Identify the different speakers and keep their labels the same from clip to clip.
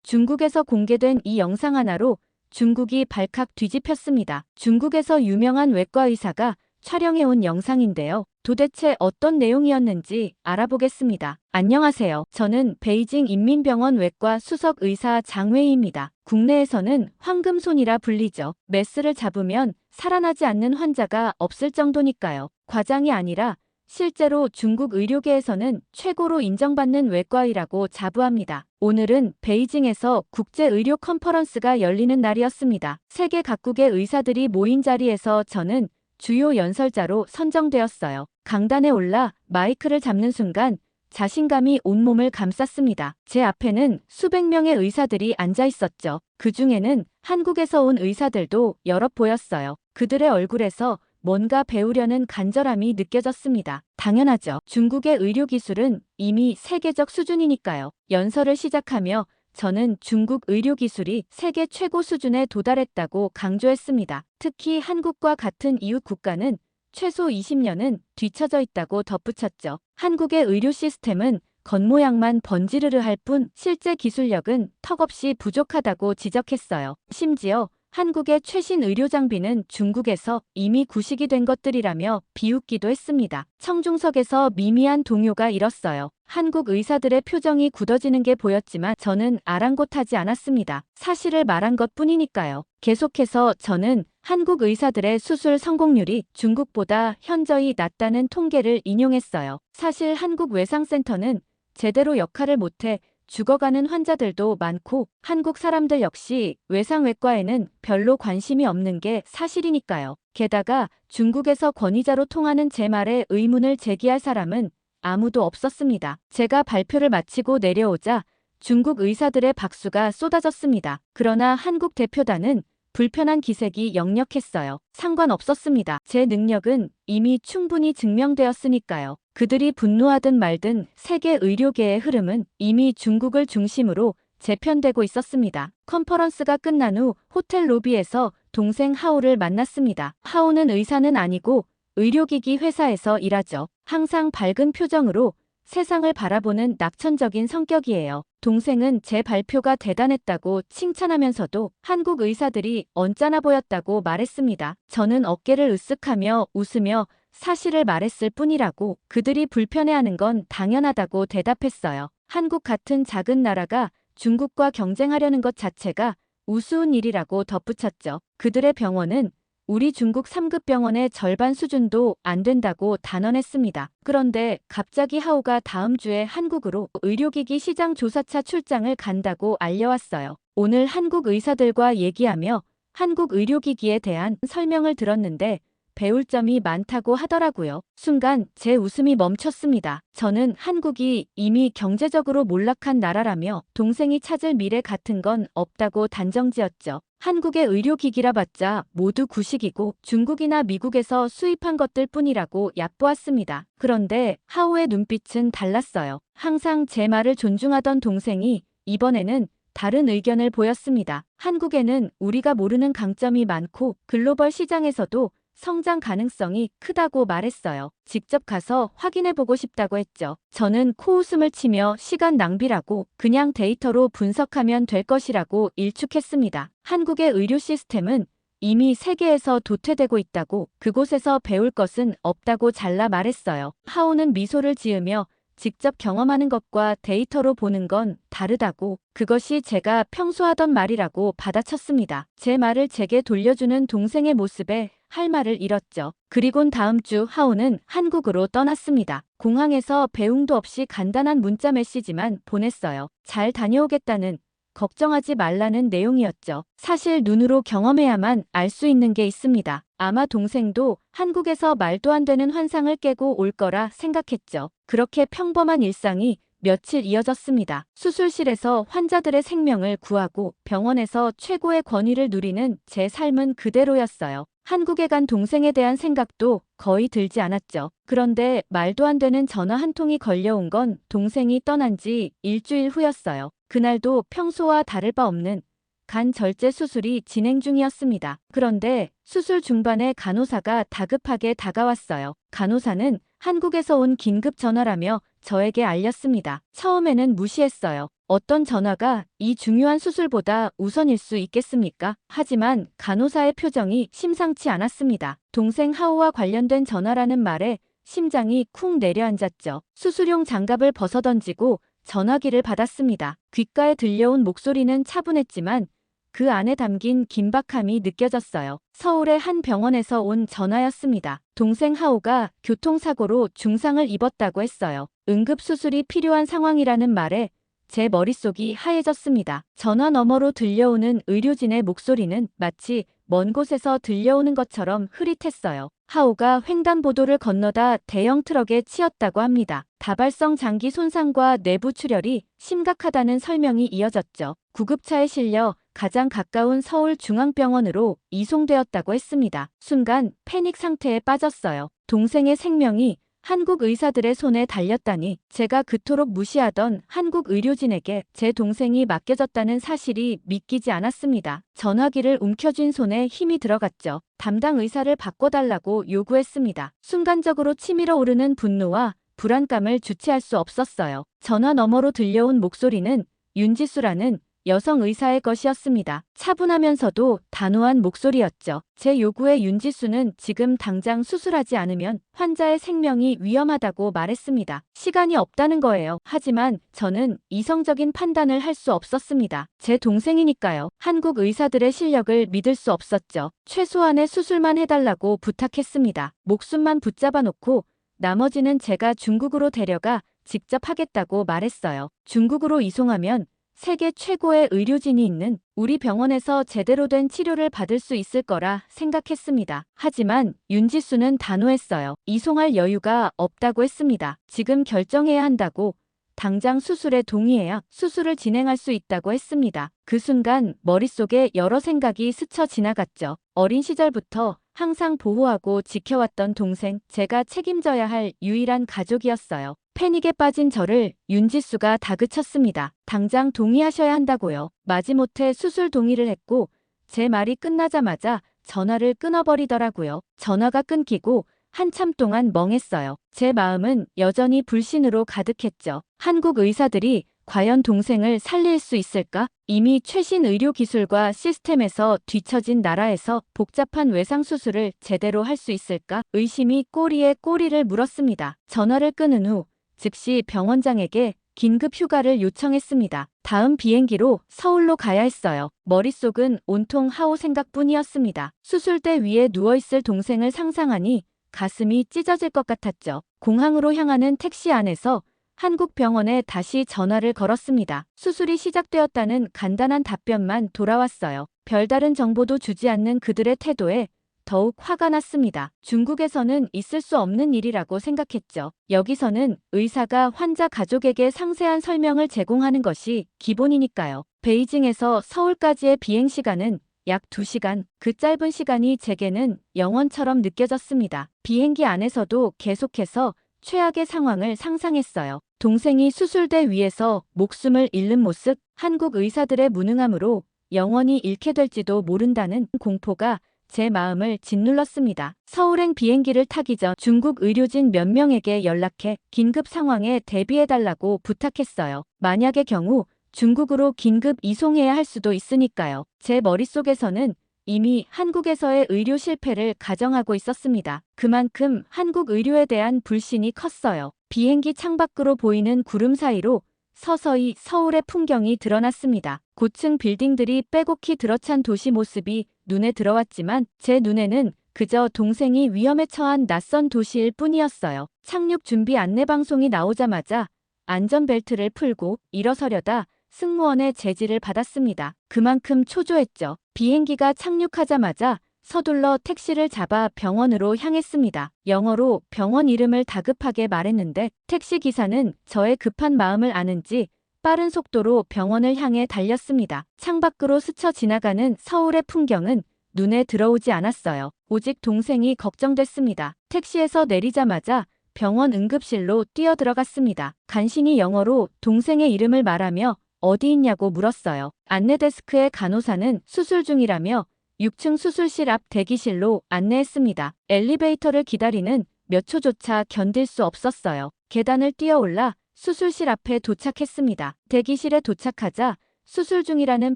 Speaker 1: 중국에서 공개된 이 영상 하나로 중국이 발칵 뒤집혔습니다. 중국에서 유명한 외과 의사가 촬영해온 영상인데요. 도대체 어떤 내용이었는지 알아보겠습니다. 안녕하세요. 저는 베이징 인민병원 외과 수석 의사 장웨이입니다. 국내에서는 황금손이라 불리죠. 메스를 잡으면 살아나지 않는 환자가 없을 정도니까요. 과장이 아니라 실제로 중국 의료계에서는 최고로 인정받는 외과의라고 자부합니다. 오늘은 베이징에서 국제의료 컨퍼런스가 열리는 날이었습니다. 세계 각국의 의사들이 모인 자리에서 저는 주요 연설자로 선정되었어요. 강단에 올라 마이크를 잡는 순간 자신감이 온몸을 감쌌습니다. 제 앞에는 수백 명의 의사들이 앉아 있었죠. 그 중에는 한국에서 온 의사들도 여럿 보였어요. 그들의 얼굴에서 뭔가 배우려는 간절함이 느껴졌습니다. 당연하죠. 중국의 의료기술은 이미 세계적 수준이니까요. 연설을 시작하며 저는 중국 의료기술이 세계 최고 수준에 도달했다고 강조했습니다. 특히 한국과 같은 이웃 국가는 최소 20년은 뒤처져 있다고 덧붙였죠. 한국의 의료 시스템은 겉모양만 번지르르할 뿐 실제 기술력은 턱없이 부족하다고 지적했어요. 심지어 한국의 최신 의료 장비는 중국에서 이미 구식이 된 것들이라며 비웃기도 했습니다. 청중석에서 미미한 동요가 일었어요. 한국 의사들의 표정이 굳어지는 게 보였지만 저는 아랑곳하지 않았습니다. 사실을 말한 것뿐이니까요. 계속해서 저는 한국 의사들의 수술 성공률이 중국보다 현저히 낮다는 통계를 인용했어요. 사실 한국 외상센터는 제대로 역할을 못해 죽어가는 환자들도 많고 한국 사람들 역시 외상외과에는 별로 관심이 없는 게 사실이니까요. 게다가 중국에서 권위자로 통하는 제 말에 의문을 제기할 사람은 아무도 없었습니다. 제가 발표를 마치고 내려오자 중국 의사들의 박수가 쏟아졌습니다. 그러나 한국 대표단은 불편한 기색이 역력했어요. 상관없었습니다. 제 능력은 이미 충분히 증명되었으니까요. 그들이 분노하든 말든 세계 의료계의 흐름은 이미 중국을 중심으로 재편되고 있었습니다. 컨퍼런스가 끝난 후 호텔 로비에서 동생 하오를 만났습니다. 하오는 의사는 아니고 의료기기 회사에서 일하죠. 항상 밝은 표정으로 세상을 바라보는 낙천적인 성격이에요. 동생은 제 발표가 대단했다고 칭찬하면서도 한국 의사들이 언짢아 보였다고 말했습니다. 저는 어깨를 으쓱하며 웃으며 사실을 말했을 뿐이라고, 그들이 불편해하는 건 당연하다고 대답했어요. 한국 같은 작은 나라가 중국과 경쟁하려는 것 자체가 우스운 일이라고 덧붙였죠. 그들의 병원은 우리 중국 3급 병원의 절반 수준도 안 된다고 단언했습니다. 그런데 갑자기 하오가 다음 주에 한국으로 의료기기 시장 조사차 출장을 간다고 알려왔어요. 오늘 한국 의사들과 얘기하며 한국 의료기기에 대한 설명을 들었는데 배울 점이 많다고 하더라고요. 순간 제 웃음이 멈췄습니다. 저는 한국이 이미 경제적으로 몰락한 나라라며 동생이 찾을 미래 같은 건 없다고 단정지었죠. 한국의 의료기기라 봤자 모두 구식이고 중국이나 미국에서 수입한 것들 뿐이라고 얕보았습니다. 그런데 하오의 눈빛은 달랐어요. 항상 제 말을 존중하던 동생이 이번에는 다른 의견을 보였습니다. 한국에는 우리가 모르는 강점이 많고 글로벌 시장에서도 성장 가능성이 크다고 말했어요. 직접 가서 확인해보고 싶다고 했죠. 저는 코웃음을 치며 시간 낭비라고, 그냥 데이터로 분석하면 될 것이라고 일축했습니다. 한국의 의료 시스템은 이미 세계에서 도태되고 있다고, 그곳에서 배울 것은 없다고 잘라 말했어요. 하오는 미소를 지으며 직접 경험하는 것과 데이터로 보는 건 다르다고, 그것이 제가 평소 하던 말이라고 받아쳤습니다. 제 말을 제게 돌려주는 동생의 모습에 할 말을 잃었죠. 그리곤 다음 주 하오는 한국으로 떠났습니다. 공항에서 배웅도 없이 간단한 문자 메시지만 보냈어요. 잘 다녀오겠다는, 걱정하지 말라는 내용이었죠. 사실 눈으로 경험해야만 알 수 있는 게 있습니다. 아마 동생도 한국에서 말도 안 되는 환상을 깨고 올 거라 생각했죠. 그렇게 평범한 일상이 며칠 이어졌습니다. 수술실에서 환자들의 생명을 구하고 병원에서 최고의 권위를 누리는 제 삶은 그대로였어요. 한국에 간 동생에 대한 생각도 거의 들지 않았죠. 그런데 말도 안 되는 전화 한 통이 걸려온 건 동생이 떠난 지 일주일 후였어요. 그날도 평소와 다를 바 없는 간 절제 수술이 진행 중이었습니다. 그런데 수술 중반에 간호사가 다급하게 다가왔어요. 간호사는 한국에서 온 긴급 전화라며 저에게 알렸습니다. 처음에는 무시했어요. 어떤 전화가 이 중요한 수술보다 우선일 수 있겠습니까? 하지만 간호사의 표정이 심상치 않았습니다. 동생 하오와 관련된 전화라는 말에 심장이 쿵 내려앉았죠. 수술용 장갑을 벗어던지고 전화기를 받았습니다. 귓가에 들려온 목소리는 차분했지만 그 안에 담긴 긴박함이 느껴졌어요. 서울의 한 병원에서 온 전화였습니다. 동생 하오가 교통사고로 중상을 입었다고 했어요. 응급수술이 필요한 상황이라는 말에 제 머릿속이 하얘졌습니다. 전화 너머로 들려오는 의료진의 목소리는 마치 먼 곳에서 들려오는 것처럼 흐릿했어요. 하오가 횡단보도를 건너다 대형 트럭에 치였다고 합니다. 다발성 장기 손상과 내부 출혈이 심각하다는 설명이 이어졌죠. 구급차에 실려 가장 가까운 서울중앙병원으로 이송되었다고 했습니다. 순간 패닉 상태에 빠졌어요. 동생의 생명이 한국 의사들의 손에 달렸다니, 제가 그토록 무시하던 한국 의료진에게 제 동생이 맡겨졌다는 사실이 믿기지 않았습니다. 전화기를 움켜쥔 손에 힘이 들어갔죠. 담당 의사를 바꿔달라고 요구했습니다. 순간적으로 치밀어 오르는 분노와 불안감을 주체할 수 없었어요. 전화 너머로 들려온 목소리는 윤지수라는 여성 의사의 것이었습니다. 차분하면서도 단호한 목소리였죠. 제 요구에 윤지수는 지금 당장 수술하지 않으면 환자의 생명이 위험하다고 말했습니다. 시간이 없다는 거예요. 하지만 저는 이성적인 판단을 할 수 없었습니다. 제 동생이니까요. 한국 의사들의 실력을 믿을 수 없었죠. 최소한의 수술만 해달라고 부탁했습니다. 목숨만 붙잡아 놓고 나머지는 제가 중국으로 데려가 직접 하겠다고 말했어요. 중국으로 이송하면 세계 최고의 의료진이 있는 우리 병원에서 제대로 된 치료를 받을 수 있을 거라 생각했습니다. 하지만 윤지수는 단호했어요. 이송할 여유가 없다고 했습니다. 지금 결정해야 한다고, 당장 수술에 동의해야 수술을 진행할 수 있다고 했습니다. 그 순간 머릿속에 여러 생각이 스쳐 지나갔죠. 어린 시절부터 항상 보호하고 지켜왔던 동생, 제가 책임져야 할 유일한 가족이었어요. 패닉에 빠진 저를 윤지수가 다그쳤습니다. 당장 동의하셔야 한다고요. 마지못해 수술 동의를 했고 제 말이 끝나자마자 전화를 끊어버리더라고요. 전화가 끊기고 한참 동안 멍했어요. 제 마음은 여전히 불신으로 가득했죠. 한국 의사들이 과연 동생을 살릴 수 있을까? 이미 최신 의료기술과 시스템에서 뒤처진 나라에서 복잡한 외상수술을 제대로 할 수 있을까? 의심이 꼬리에 꼬리를 물었습니다. 전화를 끊은 후 즉시 병원장에게 긴급 휴가를 요청했습니다. 다음 비행기로 서울로 가야 했어요. 머릿속은 온통 하오 생각뿐이었습니다. 수술대 위에 누워있을 동생을 상상하니 가슴이 찢어질 것 같았죠. 공항으로 향하는 택시 안에서 한국 병원에 다시 전화를 걸었습니다. 수술이 시작되었다는 간단한 답변만 돌아왔어요. 별다른 정보도 주지 않는 그들의 태도에 더욱 화가 났습니다. 중국에서는 있을 수 없는 일이라고 생각했죠. 여기서는 의사가 환자 가족에게 상세한 설명을 제공하는 것이 기본이니까요. 베이징에서 서울까지의 비행시간은 약 2시간. 그 짧은 시간이 제게는 영원처럼 느껴졌습니다. 비행기 안에서도 계속해서 최악의 상황을 상상했어요. 동생이 수술대 위에서 목숨을 잃는 모습, 한국 의사들의 무능함으로 영원히 잃게 될지도 모른다는 공포가 제 마음을 짓눌렀습니다. 서울행 비행기를 타기 전 중국 의료진 몇 명에게 연락해 긴급 상황에 대비해달라고 부탁했어요. 만약의 경우 중국으로 긴급 이송해야 할 수도 있으니까요. 제 머릿속에서는 이미 한국에서의 의료 실패를 가정하고 있었습니다. 그만큼 한국 의료에 대한 불신이 컸어요. 비행기 창밖으로 보이는 구름 사이로 서서히 서울의 풍경이 드러났습니다. 고층 빌딩들이 빼곡히 들어찬 도시 모습이 눈에 들어왔지만 제 눈에는 그저 동생이 위험에 처한 낯선 도시일 뿐이었어요. 착륙 준비 안내방송이 나오자마자 안전벨트를 풀고 일어서려다 승무원의 제지를 받았습니다. 그만큼 초조했죠. 비행기가 착륙하자마자 서둘러 택시를 잡아 병원으로 향했습니다. 영어로 병원 이름을 다급하게 말했는데 택시기사는 저의 급한 마음을 아는지 빠른 속도로 병원을 향해 달렸습니다. 창밖으로 스쳐 지나가는 서울의 풍경은 눈에 들어오지 않았어요. 오직 동생이 걱정됐습니다. 택시에서 내리자마자 병원 응급실로 뛰어들어갔습니다. 간신히 영어로 동생의 이름을 말하며 어디 있냐고 물었어요. 안내데스크의 간호사는 수술 중이라며 6층 수술실 앞 대기실로 안내했습니다. 엘리베이터를 기다리는 몇 초조차 견딜 수 없었어요. 계단을 뛰어올라 수술실 앞에 도착했습니다. 대기실에 도착하자 수술 중이라는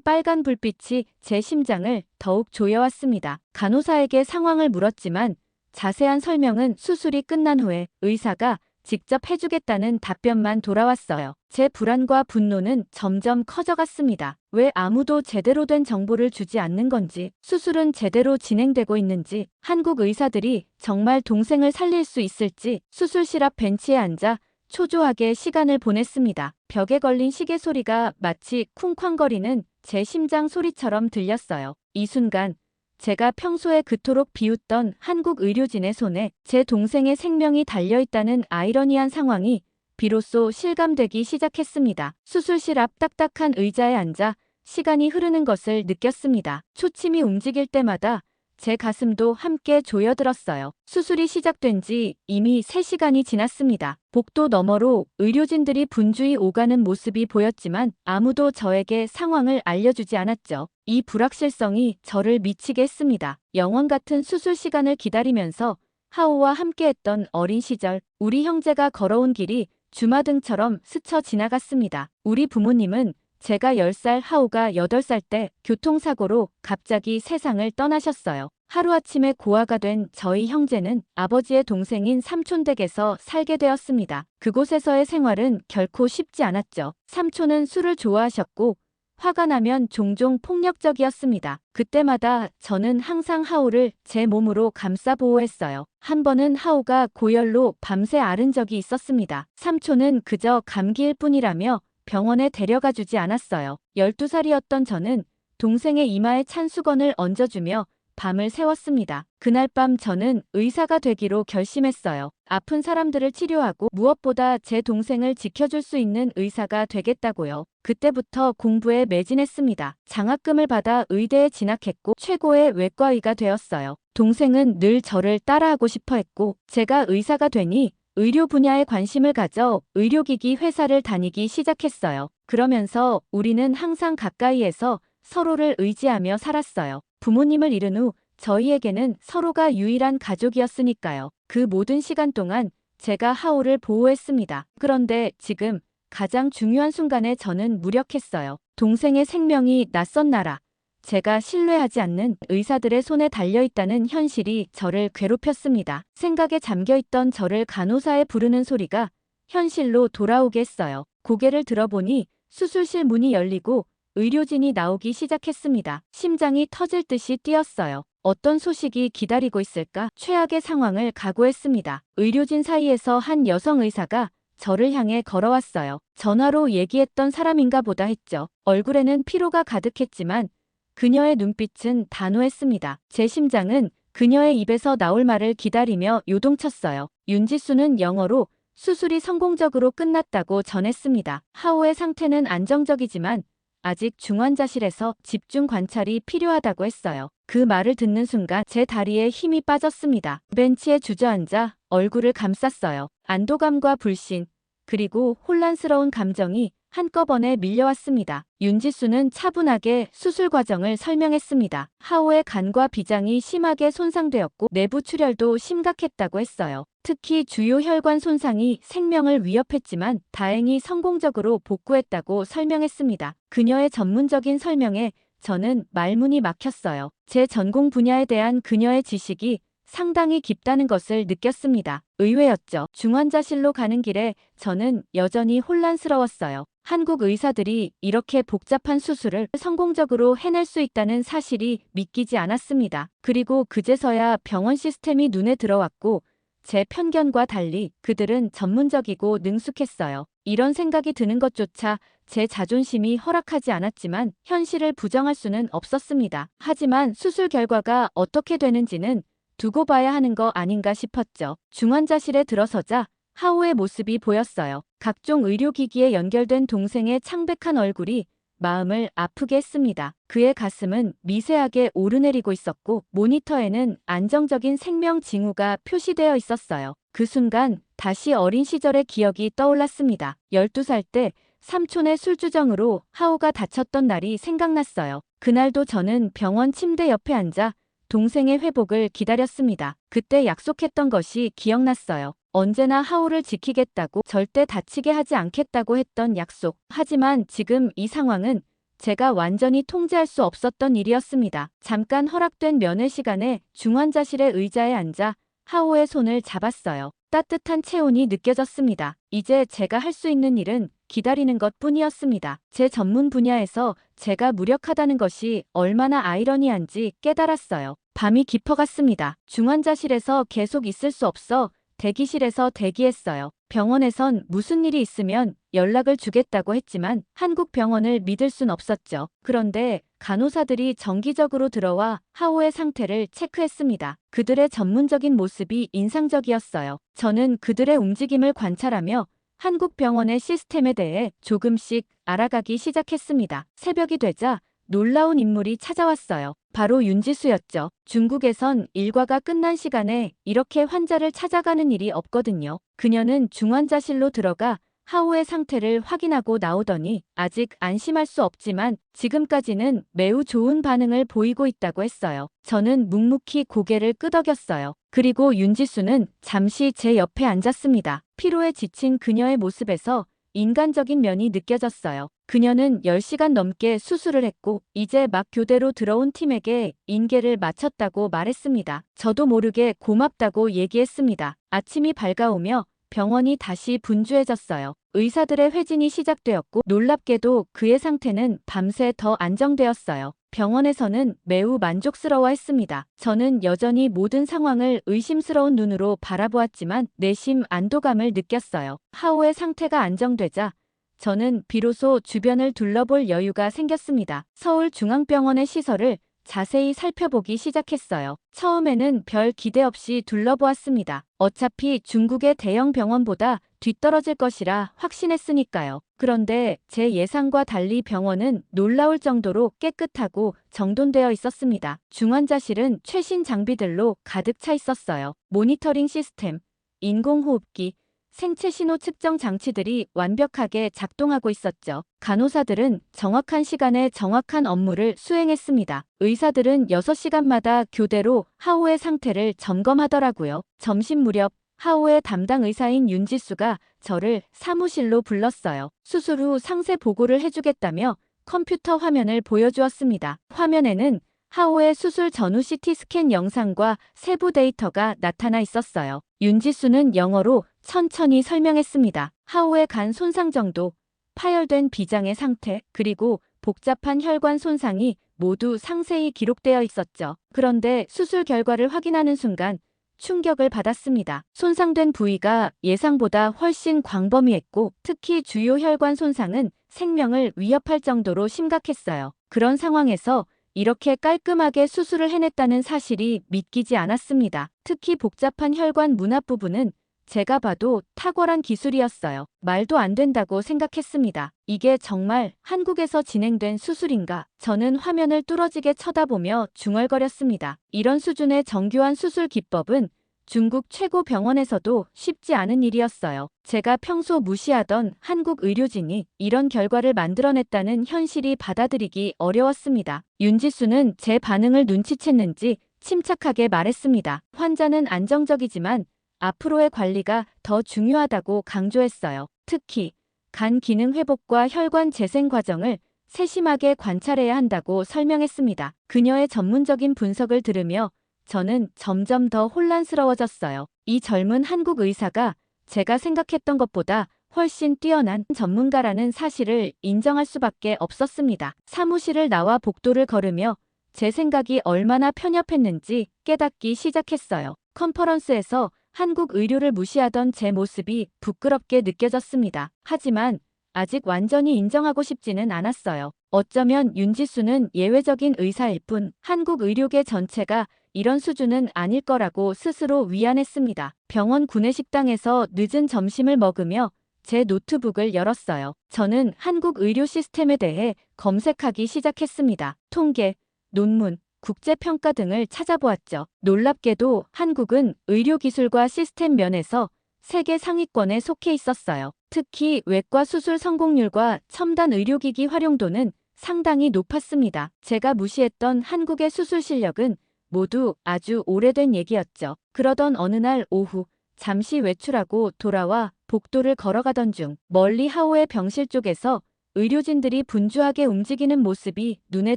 Speaker 1: 빨간 불빛이 제 심장을 더욱 조여왔습니다. 간호사에게 상황을 물었지만 자세한 설명은 수술이 끝난 후에 의사가 직접 해주겠다는 답변만 돌아왔어요. 제 불안과 분노는 점점 커져갔습니다. 왜 아무도 제대로 된 정보를 주지 않는 건지, 수술은 제대로 진행되고 있는지, 한국 의사들이 정말 동생을 살릴 수 있을지, 수술실 앞 벤치에 앉아 초조하게 시간을 보냈습니다. 벽에 걸린 시계 소리가 마치 쿵쾅거리는 제 심장 소리처럼 들렸어요. 이 순간 제가 평소에 그토록 비웃던 한국 의료진의 손에 제 동생의 생명이 달려있다는 아이러니한 상황이 비로소 실감되기 시작했습니다. 수술실 앞 딱딱한 의자에 앉아 시간이 흐르는 것을 느꼈습니다. 초침이 움직일 때마다 제 가슴도 함께 조여들었어요. 수술이 시작된 지 이미 3시간이 지났습니다. 복도 너머로 의료진들이 분주히 오가는 모습이 보였지만 아무도 저에게 상황을 알려주지 않았죠. 이 불확실성이 저를 미치게 했습니다. 영원 같은 수술 시간을 기다리면서 하오와 함께했던 어린 시절, 우리 형제가 걸어온 길이 주마등처럼 스쳐 지나갔습니다. 우리 부모님은 제가 10살, 하오가 8살 때 교통사고로 갑자기 세상을 떠나셨어요. 하루아침에 고아가 된 저희 형제는 아버지의 동생인 삼촌 댁에서 살게 되었습니다. 그곳에서의 생활은 결코 쉽지 않았죠. 삼촌은 술을 좋아하셨고 화가 나면 종종 폭력적이었습니다. 그때마다 저는 항상 하오를 제 몸으로 감싸 보호했어요. 한 번은 하오가 고열로 밤새 앓은 적이 있었습니다. 삼촌은 그저 감기일 뿐이라며 병원에 데려가 주지 않았어요. 12살이었던 저는 동생의 이마에 찬 수건을 얹어주며 밤을 새웠습니다. 그날 밤 저는 의사가 되기로 결심했어요. 아픈 사람들을 치료하고 무엇보다 제 동생을 지켜줄 수 있는 의사가 되겠다고요. 그때부터 공부에 매진했습니다. 장학금을 받아 의대에 진학했고 최고의 외과의가 되었어요. 동생은 늘 저를 따라하고 싶어 했고 제가 의사가 되니 의료 분야에 관심을 가져 의료기기 회사를 다니기 시작했어요. 그러면서 우리는 항상 가까이에서 서로를 의지하며 살았어요. 부모님을 잃은 후 저희에게는 서로가 유일한 가족이었으니까요. 그 모든 시간 동안 제가 하오를 보호했습니다. 그런데 지금 가장 중요한 순간에 저는 무력했어요. 동생의 생명이 낯선 나라, 제가 신뢰하지 않는 의사들의 손에 달려있다는 현실이 저를 괴롭혔습니다. 생각에 잠겨있던 저를 간호사에 부르는 소리가 현실로 돌아오게 했어요. 고개를 들어보니 수술실 문이 열리고 의료진이 나오기 시작했습니다. 심장이 터질 듯이 뛰었어요. 어떤 소식이 기다리고 있을까? 최악의 상황을 각오했습니다. 의료진 사이에서 한 여성 의사가 저를 향해 걸어왔어요. 전화로 얘기했던 사람인가 보다 했죠. 얼굴에는 피로가 가득했지만 그녀의 눈빛은 단호했습니다. 제 심장은 그녀의 입에서 나올 말을 기다리며 요동쳤어요. 윤지수는 영어로 수술이 성공적으로 끝났다고 전했습니다. 하오의 상태는 안정적이지만 아직 중환자실에서 집중 관찰이 필요하다고 했어요. 그 말을 듣는 순간 제 다리에 힘이 빠졌습니다. 벤치에 주저앉아 얼굴을 감쌌어요. 안도감과 불신, 그리고 혼란스러운 감정이 한꺼번에 밀려왔습니다. 윤지수는 차분하게 수술 과정을 설명했습니다. 하오의 간과 비장이 심하게 손상되었고 내부 출혈도 심각했다고 했어요. 특히 주요 혈관 손상이 생명을 위협했지만 다행히 성공적으로 복구했다고 설명했습니다. 그녀의 전문적인 설명에 저는 말문이 막혔어요. 제 전공 분야에 대한 그녀의 지식이 상당히 깊다는 것을 느꼈습니다. 의외였죠. 중환자실로 가는 길에 저는 여전히 혼란스러웠어요. 한국 의사들이 이렇게 복잡한 수술을 성공적으로 해낼 수 있다는 사실이 믿기지 않았습니다. 그리고 그제서야 병원 시스템이 눈에 들어왔고 제 편견과 달리 그들은 전문적이고 능숙했어요. 이런 생각이 드는 것조차 제 자존심이 허락하지 않았지만 현실을 부정할 수는 없었습니다. 하지만 수술 결과가 어떻게 되는지는 두고 봐야 하는 거 아닌가 싶었죠. 중환자실에 들어서자 하오의 모습이 보였어요. 각종 의료기기에 연결된 동생의 창백한 얼굴이 마음을 아프게 했습니다. 그의 가슴은 미세하게 오르내리고 있었고 모니터에는 안정적인 생명 징후가 표시되어 있었어요. 그 순간 다시 어린 시절의 기억이 떠올랐습니다. 12살 때 삼촌의 술주정으로 하오가 다쳤던 날이 생각났어요. 그날도 저는 병원 침대 옆에 앉아 동생의 회복을 기다렸습니다. 그때 약속했던 것이 기억났어요. 언제나 하호를 지키겠다고, 절대 다치게 하지 않겠다고 했던 약속. 하지만 지금 이 상황은 제가 완전히 통제할 수 없었던 일이었습니다. 잠깐 허락된 면회 시간에 중환자실의 의자에 앉아 하호의 손을 잡았어요. 따뜻한 체온이 느껴졌습니다. 이제 제가 할 수 있는 일은 기다리는 것 뿐이었습니다. 제 전문 분야에서 제가 무력하다는 것이 얼마나 아이러니한지 깨달았어요. 밤이 깊어갔습니다. 중환자실에서 계속 있을 수 없어 대기실에서 대기했어요. 병원에선 무슨 일이 있으면 연락을 주겠다고 했지만 한국 병원을 믿을 순 없었죠. 그런데 간호사들이 정기적으로 들어와 하호의 상태를 체크했습니다. 그들의 전문적인 모습이 인상적이었어요. 저는 그들의 움직임을 관찰하며 한국 병원의 시스템에 대해 조금씩 알아가기 시작했습니다. 새벽이 되자 놀라운 인물이 찾아왔어요. 바로 윤지수였죠. 중국에선 일과가 끝난 시간에 이렇게 환자를 찾아가는 일이 없거든요. 그녀는 중환자실로 들어가 하호의 상태를 확인하고 나오더니 아직 안심할 수 없지만 지금까지는 매우 좋은 반응을 보이고 있다고 했어요. 저는 묵묵히 고개를 끄덕였어요. 그리고 윤지수는 잠시 제 옆에 앉았습니다. 피로에 지친 그녀의 모습에서 인간적인 면이 느껴졌어요. 그녀는 10시간 넘게 수술을 했고 이제 막 교대로 들어온 팀에게 인계를 마쳤다고 말했습니다. 저도 모르게 고맙다고 얘기했습니다. 아침이 밝아오며 병원이 다시 분주해졌어요. 의사들의 회진이 시작되었고 놀랍게도 그의 상태는 밤새 더 안정되었어요. 병원에서는 매우 만족스러워했습니다. 저는 여전히 모든 상황을 의심스러운 눈으로 바라보았지만 내심 안도감을 느꼈어요. 하오의 상태가 안정되자 저는 비로소 주변을 둘러볼 여유가 생겼습니다. 서울중앙병원의 시설을 자세히 살펴보기 시작했어요. 처음에는 별 기대 없이 둘러보았습니다. 어차피 중국의 대형 병원보다 뒤떨어질 것이라 확신했으니까요. 그런데 제 예상과 달리 병원은 놀라울 정도로 깨끗하고 정돈되어 있었습니다. 중환자실은 최신 장비들로 가득 차 있었어요. 모니터링 시스템, 인공호흡기, 생체 신호 측정 장치들이 완벽하게 작동하고 있었죠. 간호사들은 정확한 시간에 정확한 업무를 수행했습니다. 의사들은 6시간마다 교대로 하오의 상태를 점검하더라고요. 점심 무렵 하오의 담당 의사인 윤지수가 저를 사무실로 불렀어요. 수술 후 상세 보고를 해주겠다며 컴퓨터 화면을 보여주었습니다. 화면에는 하오의 수술 전후 CT 스캔 영상과 세부 데이터가 나타나 있었어요. 윤지수는 영어로 천천히 설명했습니다. 하오의 간 손상 정도, 파열된 비장의 상태, 그리고 복잡한 혈관 손상이 모두 상세히 기록되어 있었죠. 그런데 수술 결과를 확인하는 순간 충격을 받았습니다. 손상된 부위가 예상보다 훨씬 광범위했고 특히 주요 혈관 손상은 생명을 위협할 정도로 심각했어요. 그런 상황에서 이렇게 깔끔하게 수술을 해냈다는 사실이 믿기지 않았습니다. 특히 복잡한 혈관 문 앞부분은 제가 봐도 탁월한 기술이었어요. 말도 안 된다고 생각했습니다. 이게 정말 한국에서 진행된 수술인가? 저는 화면을 뚫어지게 쳐다보며 중얼거렸습니다. 이런 수준의 정교한 수술 기법은 중국 최고 병원에서도 쉽지 않은 일이었어요. 제가 평소 무시하던 한국 의료진이 이런 결과를 만들어냈다는 현실이 받아들이기 어려웠습니다. 윤지수는 제 반응을 눈치챘는지 침착하게 말했습니다. 환자는 안정적이지만 앞으로의 관리가 더 중요하다고 강조했어요. 특히 간 기능 회복과 혈관 재생 과정을 세심하게 관찰해야 한다고 설명했습니다. 그녀의 전문적인 분석을 들으며 저는 점점 더 혼란스러워졌어요. 이 젊은 한국 의사가 제가 생각했던 것보다 훨씬 뛰어난 전문가라는 사실을 인정할 수밖에 없었습니다. 사무실을 나와 복도를 걸으며 제 생각이 얼마나 편협했는지 깨닫기 시작했어요. 컨퍼런스에서 한국 의료를 무시하던 제 모습이 부끄럽게 느껴졌습니다. 하지만 아직 완전히 인정하고 싶지는 않았어요. 어쩌면 윤지수는 예외적인 의사일 뿐 한국 의료계 전체가 이런 수준은 아닐 거라고 스스로 위안했습니다. 병원 구내식당에서 늦은 점심을 먹으며 제 노트북을 열었어요. 저는 한국 의료 시스템에 대해 검색하기 시작했습니다. 통계, 논문, 국제평가 등을 찾아보았죠. 놀랍게도 한국은 의료기술과 시스템 면에서 세계 상위권에 속해 있었어요. 특히 외과 수술 성공률과 첨단 의료기기 활용도는 상당히 높았습니다. 제가 무시했던 한국의 수술 실력은 모두 아주 오래된 얘기였죠. 그러던 어느 날 오후 잠시 외출하고 돌아와 복도를 걸어가던 중 멀리 하오의 병실 쪽에서 의료진들이 분주하게 움직이는 모습이 눈에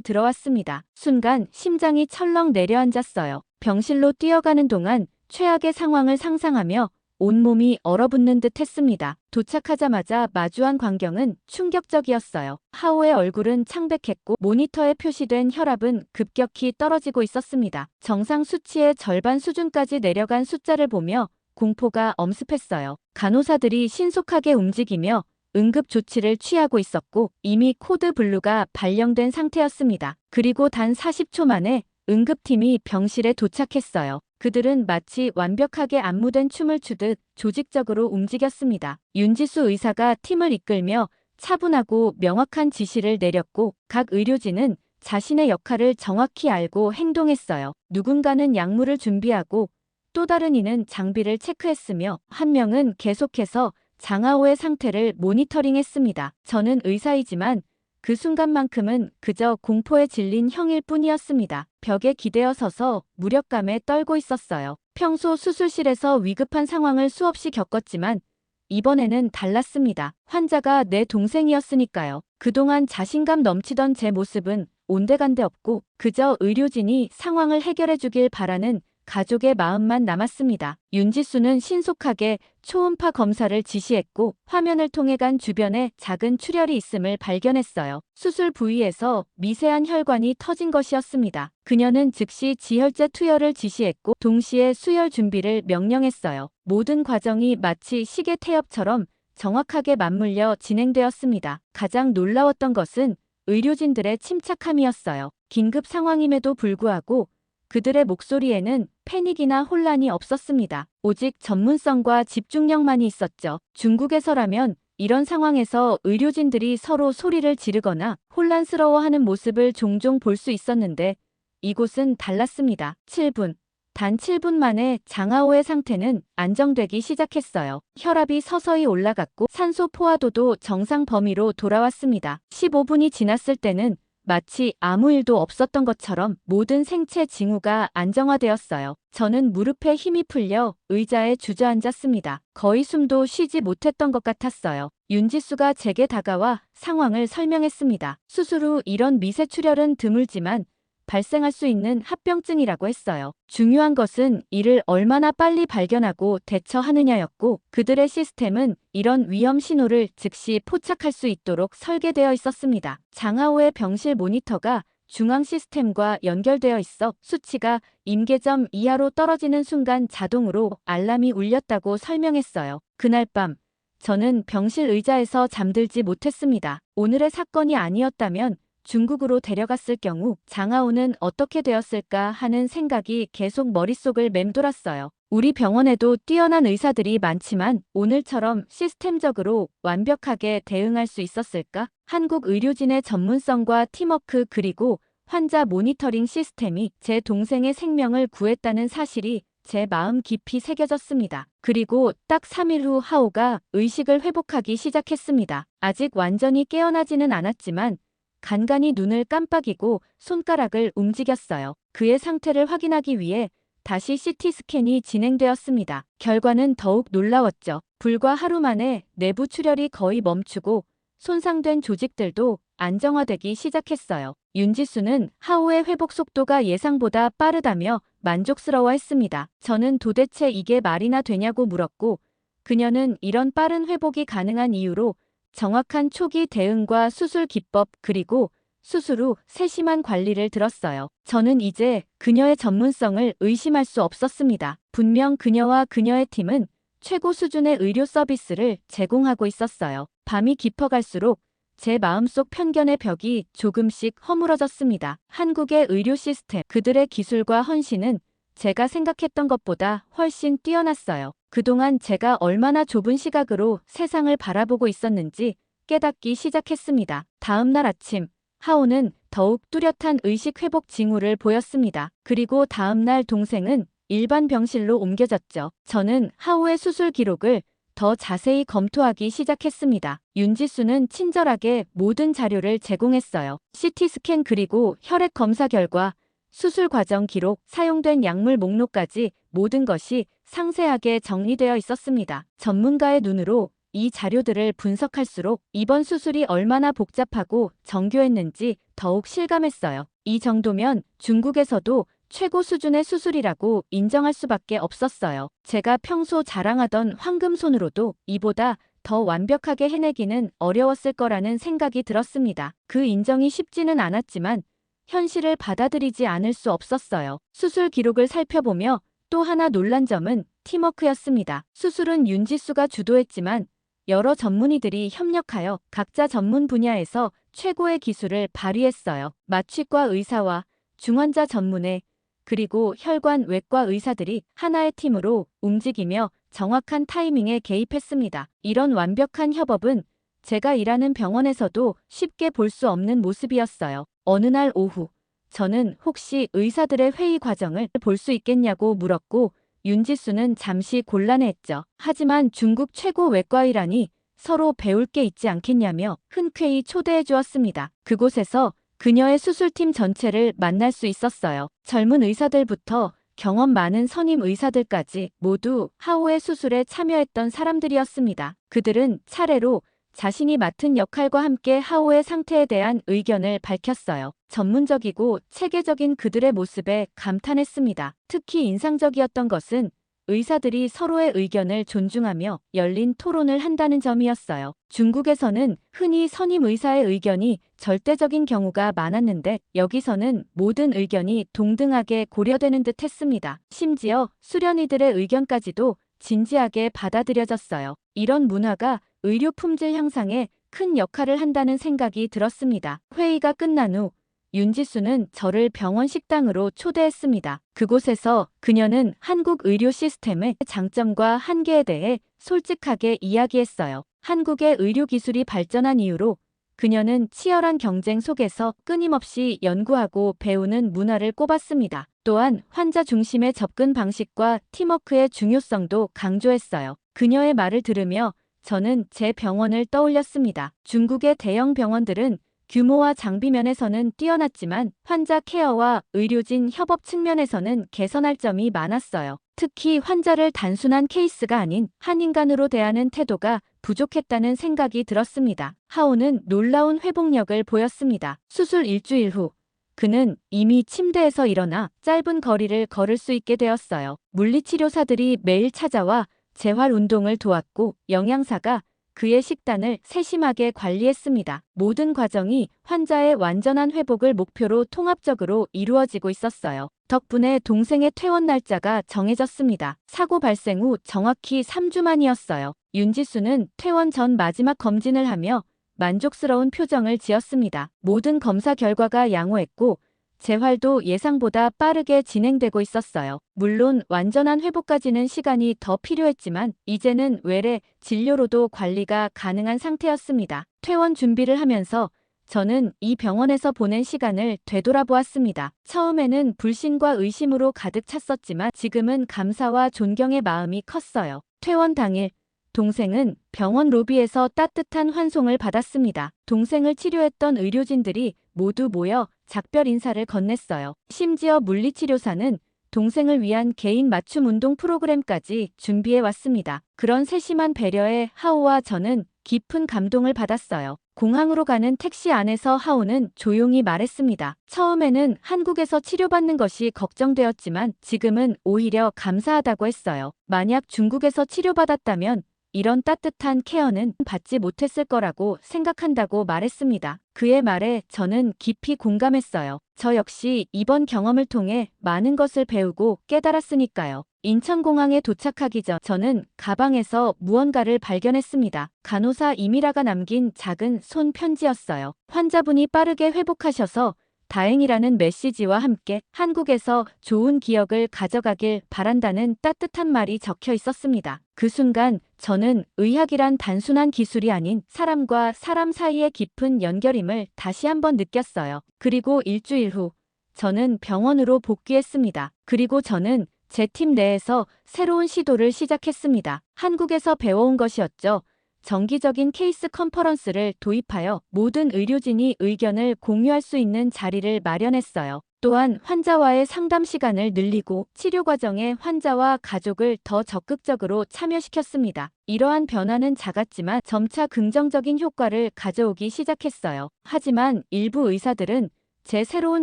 Speaker 1: 들어왔습니다. 순간 심장이 철렁 내려앉았어요. 병실로 뛰어가는 동안 최악의 상황을 상상하며 온몸이 얼어붙는 듯 했습니다. 도착하자마자 마주한 광경은 충격적이었어요. 하오의 얼굴은 창백했고 모니터에 표시된 혈압은 급격히 떨어지고 있었습니다. 정상 수치의 절반 수준까지 내려간 숫자를 보며 공포가 엄습했어요. 간호사들이 신속하게 움직이며 응급 조치를 취하고 있었고 이미 코드 블루가 발령된 상태였습니다. 그리고 단 40초 만에 응급팀이 병실에 도착했어요. 그들은 마치 완벽하게 안무된 춤을 추듯 조직적으로 움직였습니다. 윤지수 의사가 팀을 이끌며 차분하고 명확한 지시를 내렸고 각 의료진은 자신의 역할을 정확히 알고 행동했어요. 누군가는 약물을 준비하고 또 다른 이는 장비를 체크했으며 한 명은 계속해서 장하오의 상태를 모니터링했습니다. 저는 의사이지만 그 순간만큼은 그저 공포에 질린 형일 뿐이었습니다. 벽에 기대어 서서 무력감에 떨고 있었어요. 평소 수술실에서 위급한 상황을 수없이 겪었지만 이번에는 달랐습니다. 환자가 내 동생이었으니까요. 그동안 자신감 넘치던 제 모습은 온데간데 없고 그저 의료진이 상황을 해결해주길 바라는 가족의 마음만 남았습니다. 윤지수는 신속하게 초음파 검사를 지시했고 화면을 통해 간 주변에 작은 출혈이 있음을 발견했어요. 수술 부위에서 미세한 혈관이 터진 것이었습니다. 그녀는 즉시 지혈제 투여를 지시했고 동시에 수혈 준비를 명령했어요. 모든 과정이 마치 시계 태엽처럼 정확하게 맞물려 진행되었습니다. 가장 놀라웠던 것은 의료진들의 침착함이었어요. 긴급 상황임에도 불구하고 그들의 목소리에는 패닉이나 혼란이 없었습니다. 오직 전문성과 집중력만이 있었죠. 중국에서라면 이런 상황에서 의료진들이 서로 소리를 지르거나 혼란스러워하는 모습을 종종 볼 수 있었는데 이곳은 달랐습니다. 7분. 단 7분 만에 장하오의 상태는 안정되기 시작했어요. 혈압이 서서히 올라갔고 산소 포화도도 정상 범위로 돌아왔습니다. 15분이 지났을 때는 마치 아무 일도 없었던 것처럼 모든 생체 징후가 안정화되었어요. 저는 무릎에 힘이 풀려 의자에 주저앉았습니다. 거의 숨도 쉬지 못했던 것 같았어요. 윤지수가 제게 다가와 상황을 설명했습니다. 수술 후 이런 미세 출혈은 드물지만 발생할 수 있는 합병증이라고 했어요. 중요한 것은 이를 얼마나 빨리 발견하고 대처하느냐였고 그들의 시스템은 이런 위험 신호를 즉시 포착할 수 있도록 설계되어 있었습니다. 장하오의 병실 모니터가 중앙 시스템과 연결되어 있어 수치가 임계점 이하로 떨어지는 순간 자동으로 알람이 울렸다고 설명했어요. 그날 밤 저는 병실 의자에서 잠들지 못했습니다. 오늘의 사건이 아니었다면 중국으로 데려갔을 경우 장하오는 어떻게 되었을까 하는 생각이 계속 머릿속을 맴돌았어요. 우리 병원에도 뛰어난 의사들이 많지만 오늘처럼 시스템적으로 완벽하게 대응할 수 있었을까? 한국 의료진의 전문성과 팀워크 그리고 환자 모니터링 시스템이 제 동생의 생명을 구했다는 사실이 제 마음 깊이 새겨졌습니다. 그리고 딱 3일 후 하오가 의식을 회복하기 시작했습니다. 아직 완전히 깨어나지는 않았지만 간간히 눈을 깜빡이고 손가락을 움직였어요. 그의 상태를 확인하기 위해 다시 CT 스캔이 진행되었습니다. 결과는 더욱 놀라웠죠. 불과 하루 만에 내부 출혈이 거의 멈추고 손상된 조직들도 안정화되기 시작했어요. 윤지수는 하오의 회복 속도가 예상보다 빠르다며 만족스러워했습니다. 저는 도대체 이게 말이나 되냐고 물었고 그녀는 이런 빠른 회복이 가능한 이유로 정확한 초기 대응과 수술 기법 그리고 수술 후 세심한 관리를 들었어요. 저는 이제 그녀의 전문성을 의심할 수 없었습니다. 분명 그녀와 그녀의 팀은 최고 수준의 의료 서비스를 제공하고 있었어요. 밤이 깊어갈수록 제 마음속 편견의 벽이 조금씩 허물어졌습니다. 한국의 의료 시스템, 그들의 기술과 헌신은 제가 생각했던 것보다 훨씬 뛰어났어요. 그동안 제가 얼마나 좁은 시각으로 세상을 바라보고 있었는지 깨닫기 시작했습니다. 다음 날 아침, 하오는 더욱 뚜렷한 의식 회복 징후를 보였습니다. 그리고 다음 날 동생은 일반 병실로 옮겨졌죠. 저는 하오의 수술 기록을 더 자세히 검토하기 시작했습니다. 윤지수는 친절하게 모든 자료를 제공했어요. CT 스캔 그리고 혈액 검사 결과, 수술 과정 기록, 사용된 약물 목록까지 모든 것이 상세하게 정리되어 있었습니다. 전문가의 눈으로 이 자료들을 분석할수록 이번 수술이 얼마나 복잡하고 정교했는지 더욱 실감했어요. 이 정도면 중국에서도 최고 수준의 수술이라고 인정할 수밖에 없었어요. 제가 평소 자랑하던 황금손으로도 이보다 더 완벽하게 해내기는 어려웠을 거라는 생각이 들었습니다. 그 인정이 쉽지는 않았지만 현실을 받아들이지 않을 수 없었어요. 수술 기록을 살펴보며 또 하나 놀란 점은 팀워크였습니다. 수술은 윤지수가 주도했지만 여러 전문의들이 협력하여 각자 전문 분야에서 최고의 기술을 발휘했어요. 마취과 의사와 중환자 전문의 그리고 혈관 외과 의사들이 하나의 팀으로 움직이며 정확한 타이밍에 개입했습니다. 이런 완벽한 협업은 제가 일하는 병원에서도 쉽게 볼 수 없는 모습이었어요. 어느 날 오후, 저는 혹시 의사들의 회의 과정을 볼 수 있겠냐고 물었고 윤지수는 잠시 곤란해했죠. 하지만 중국 최고 외과의라니 서로 배울 게 있지 않겠냐며 흔쾌히 초대해 주었습니다. 그곳에서 그녀의 수술팀 전체를 만날 수 있었어요. 젊은 의사들부터 경험 많은 선임 의사들까지 모두 하오의 수술에 참여했던 사람들이었습니다. 그들은 차례로 자신이 맡은 역할과 함께 하오의 상태에 대한 의견을 밝혔어요. 전문적이고 체계적인 그들의 모습에 감탄했습니다. 특히 인상적이었던 것은 의사들이 서로의 의견을 존중하며 열린 토론을 한다는 점이었어요. 중국에서는 흔히 선임 의사의 의견이 절대적인 경우가 많았는데 여기서는 모든 의견이 동등하게 고려되는 듯 했습니다. 심지어 수련의들의 의견까지도 진지하게 받아들여졌어요. 이런 문화가 의료 품질 향상에 큰 역할을 한다는 생각이 들었습니다. 회의가 끝난 후 윤지수는 저를 병원 식당으로 초대했습니다. 그곳에서 그녀는 한국 의료 시스템의 장점과 한계에 대해 솔직하게 이야기했어요. 한국의 의료 기술이 발전한 이유로 그녀는 치열한 경쟁 속에서 끊임없이 연구하고 배우는 문화를 꼽았습니다. 또한 환자 중심의 접근 방식과 팀워크의 중요성도 강조했어요. 그녀의 말을 들으며 저는 제 병원을 떠올렸습니다. 중국의 대형 병원들은 규모와 장비 면에서는 뛰어났지만 환자 케어와 의료진 협업 측면에서는 개선할 점이 많았어요. 특히 환자를 단순한 케이스가 아닌 한 인간으로 대하는 태도가 부족했다는 생각이 들었습니다. 하오는 놀라운 회복력을 보였습니다. 수술 일주일 후 그는 이미 침대에서 일어나 짧은 거리를 걸을 수 있게 되었어요. 물리치료사들이 매일 찾아와 재활 운동을 도왔고 영양사가 그의 식단을 세심하게 관리했습니다. 모든 과정이 환자의 완전한 회복을 목표로 통합적으로 이루어지고 있었어요. 덕분에 동생의 퇴원 날짜가 정해졌습니다. 사고 발생 후 정확히 3주 만이었어요. 윤지수는 퇴원 전 마지막 검진을 하며 만족스러운 표정을 지었습니다. 모든 검사 결과가 양호했고 재활도 예상보다 빠르게 진행되고 있었어요. 물론 완전한 회복까지는 시간이 더 필요했지만 이제는 외래 진료로도 관리가 가능한 상태였습니다. 퇴원 준비를 하면서 저는 이 병원에서 보낸 시간을 되돌아보았습니다. 처음에는 불신과 의심으로 가득 찼었지만 지금은 감사와 존경의 마음이 컸어요. 퇴원 당일 동생은 병원 로비에서 따뜻한 환송을 받았습니다. 동생을 치료했던 의료진들이 모두 모여 작별 인사를 건넸어요. 심지어 물리치료사는 동생을 위한 개인 맞춤 운동 프로그램까지 준비해 왔습니다. 그런 세심한 배려에 하오와 저는 깊은 감동을 받았어요. 공항으로 가는 택시 안에서 하오는 조용히 말했습니다. 처음에는 한국에서 치료받는 것이 걱정되었지만 지금은 오히려 감사하다고 했어요. 만약 중국에서 치료받았다면 이런 따뜻한 케어는 받지 못했을 거라고 생각한다고 말했습니다. 그의 말에 저는 깊이 공감했어요. 저 역시 이번 경험을 통해 많은 것을 배우고 깨달았으니까요. 인천공항에 도착하기 전 저는 가방에서 무언가를 발견했습니다. 간호사 이미라가 남긴 작은 손 편지였어요. 환자분이 빠르게 회복하셔서 다행이라는 메시지와 함께 한국에서 좋은 기억을 가져가길 바란다는 따뜻한 말이 적혀 있었습니다. 그 순간 저는 의학이란 단순한 기술이 아닌 사람과 사람 사이의 깊은 연결임을 다시 한번 느꼈어요. 그리고 일주일 후 저는 병원으로 복귀했습니다. 그리고 저는 제 팀 내에서 새로운 시도를 시작했습니다. 한국에서 배워온 것이었죠. 정기적인 케이스 컨퍼런스를 도입하여 모든 의료진이 의견을 공유할 수 있는 자리를 마련했어요. 또한 환자와의 상담 시간을 늘리고 치료 과정에 환자와 가족을 더 적극적으로 참여시켰습니다. 이러한 변화는 작았지만 점차 긍정적인 효과를 가져오기 시작했어요. 하지만 일부 의사들은 제 새로운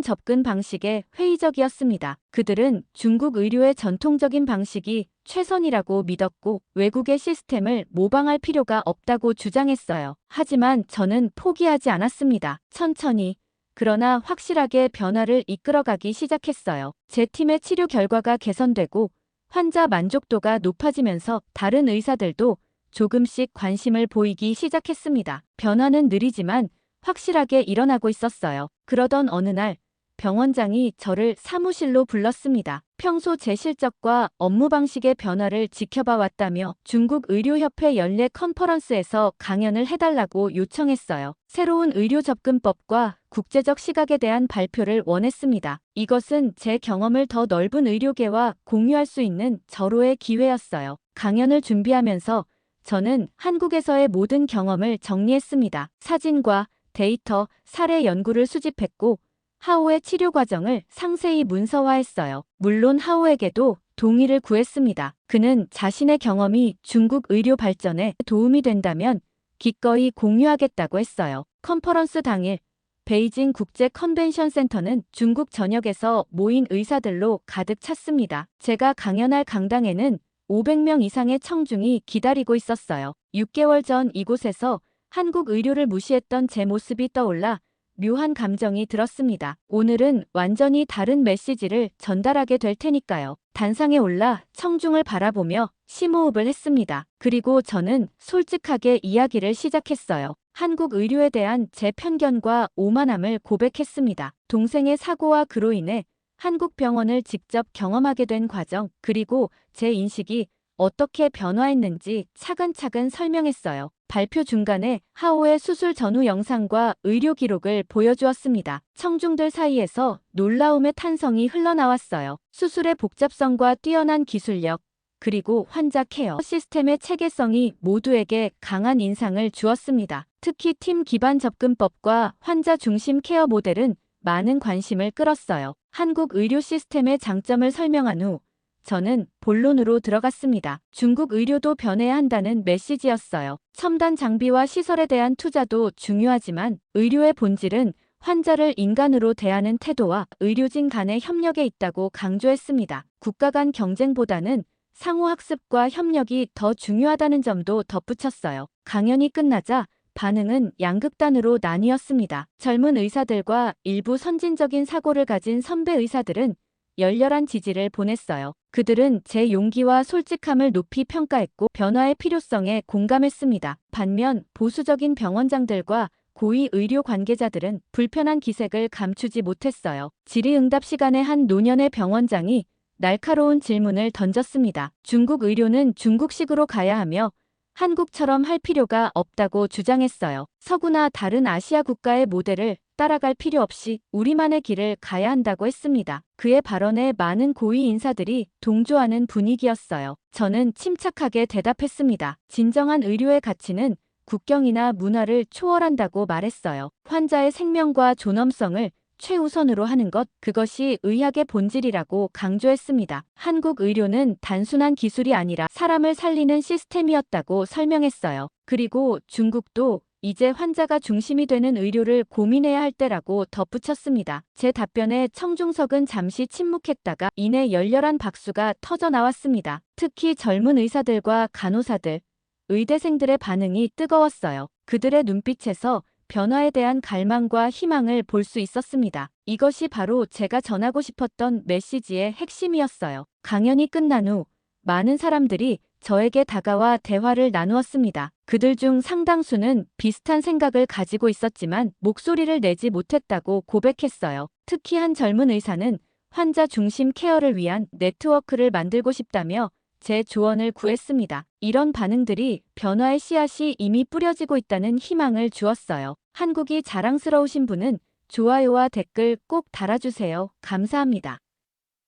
Speaker 1: 접근 방식에 회의적이었습니다. 그들은 중국 의료의 전통적인 방식이 최선이라고 믿었고 외국의 시스템을 모방할 필요가 없다고 주장했어요. 하지만 저는 포기하지 않았습니다. 천천히 그러나 확실하게 변화를 이끌어가기 시작했어요. 제 팀의 치료 결과가 개선되고 환자 만족도가 높아지면서 다른 의사들도 조금씩 관심을 보이기 시작했습니다. 변화는 느리지만 확실하게 일어나고 있었어요. 그러던 어느 날 병원장이 저를 사무실로 불렀습니다. 평소 제 실적과 업무 방식의 변화를 지켜봐 왔다며 중국 의료협회 연례 컨퍼런스에서 강연을 해달라고 요청했어요. 새로운 의료 접근법과 국제적 시각에 대한 발표를 원했습니다. 이것은 제 경험을 더 넓은 의료계와 공유할 수 있는 절호의 기회였어요. 강연을 준비하면서 저는 한국에서의 모든 경험을 정리했습니다. 사진과 데이터, 사례 연구를 수집했고 하오의 치료 과정을 상세히 문서화했어요. 물론 하오에게도 동의를 구했습니다. 그는 자신의 경험이 중국 의료 발전에 도움이 된다면 기꺼이 공유하겠다고 했어요. 컨퍼런스 당일 베이징 국제 컨벤션 센터는 중국 전역에서 모인 의사들로 가득 찼습니다. 제가 강연할 강당에는 500명 이상의 청중이 기다리고 있었어요. 6개월 전 이곳에서 한국 의료를 무시했던 제 모습이 떠올라 묘한 감정이 들었습니다. 오늘은 완전히 다른 메시지를 전달하게 될 테니까요. 단상에 올라 청중을 바라보며 심호흡을 했습니다. 그리고 저는 솔직하게 이야기를 시작했어요. 한국 의료에 대한 제 편견과 오만함을 고백했습니다. 동생의 사고와 그로 인해 한국 병원을 직접 경험하게 된 과정, 그리고 제 인식이 어떻게 변화했는지 차근차근 설명했어요. 발표 중간에 하오의 수술 전후 영상과 의료 기록을 보여주었습니다. 청중들 사이에서 놀라움의 탄성이 흘러나왔어요. 수술의 복잡성과 뛰어난 기술력, 그리고 환자 케어 시스템의 체계성이 모두에게 강한 인상을 주었습니다. 특히 팀 기반 접근법과 환자 중심 케어 모델은 많은 관심을 끌었어요. 한국 의료 시스템의 장점을 설명한 후 저는 본론으로 들어갔습니다. 중국 의료도 변해야 한다는 메시지였어요. 첨단 장비와 시설에 대한 투자도 중요하지만 의료의 본질은 환자를 인간으로 대하는 태도와 의료진 간의 협력에 있다고 강조했습니다. 국가 간 경쟁보다는 상호학습과 협력이 더 중요하다는 점도 덧붙였어요. 강연이 끝나자 반응은 양극단으로 나뉘었습니다. 젊은 의사들과 일부 선진적인 사고를 가진 선배 의사들은 열렬한 지지를 보냈어요. 그들은 제 용기와 솔직함을 높이 평가했고 변화의 필요성에 공감했습니다. 반면 보수적인 병원장들과 고위 의료 관계자들은 불편한 기색을 감추지 못했어요. 질의응답 시간에 한 노년의 병원장이 날카로운 질문을 던졌습니다. 중국 의료는 중국식으로 가야 하며 한국처럼 할 필요가 없다고 주장했어요. 서구나 다른 아시아 국가의 모델을 따라갈 필요 없이 우리만의 길을 가야 한다고 했습니다. 그의 발언에 많은 고위 인사들이 동조하는 분위기였어요. 저는 침착하게 대답했습니다. 진정한 의료의 가치는 국경이나 문화를 초월한다고 말했어요. 환자의 생명과 존엄성을 최우선으로 하는 것, 그것이 의학의 본질이라고 강조했습니다. 한국 의료는 단순한 기술이 아니라 사람을 살리는 시스템이었다고 설명했어요. 그리고 중국도 이제 환자가 중심이 되는 의료를 고민해야 할 때라고 덧붙였습니다. 제 답변에 청중석은 잠시 침묵했다가 이내 열렬한 박수가 터져 나왔습니다. 특히 젊은 의사들과 간호사들, 의대생들의 반응이 뜨거웠어요. 그들의 눈빛에서 변화에 대한 갈망과 희망을 볼 수 있었습니다. 이것이 바로 제가 전하고 싶었던 메시지의 핵심이었어요. 강연이 끝난 후 많은 사람들이 저에게 다가와 대화를 나누었습니다. 그들 중 상당수는 비슷한 생각을 가지고 있었지만 목소리를 내지 못했다고 고백했어요. 특히 한 젊은 의사는 환자 중심 케어를 위한 네트워크를 만들고 싶다며 제 조언을 구했습니다. 이런 반응들이 변화의 씨앗이 이미 뿌려지고 있다는 희망을 주었어요. 한국이 자랑스러우신 분은 좋아요와 댓글 꼭 달아주세요. 감사합니다.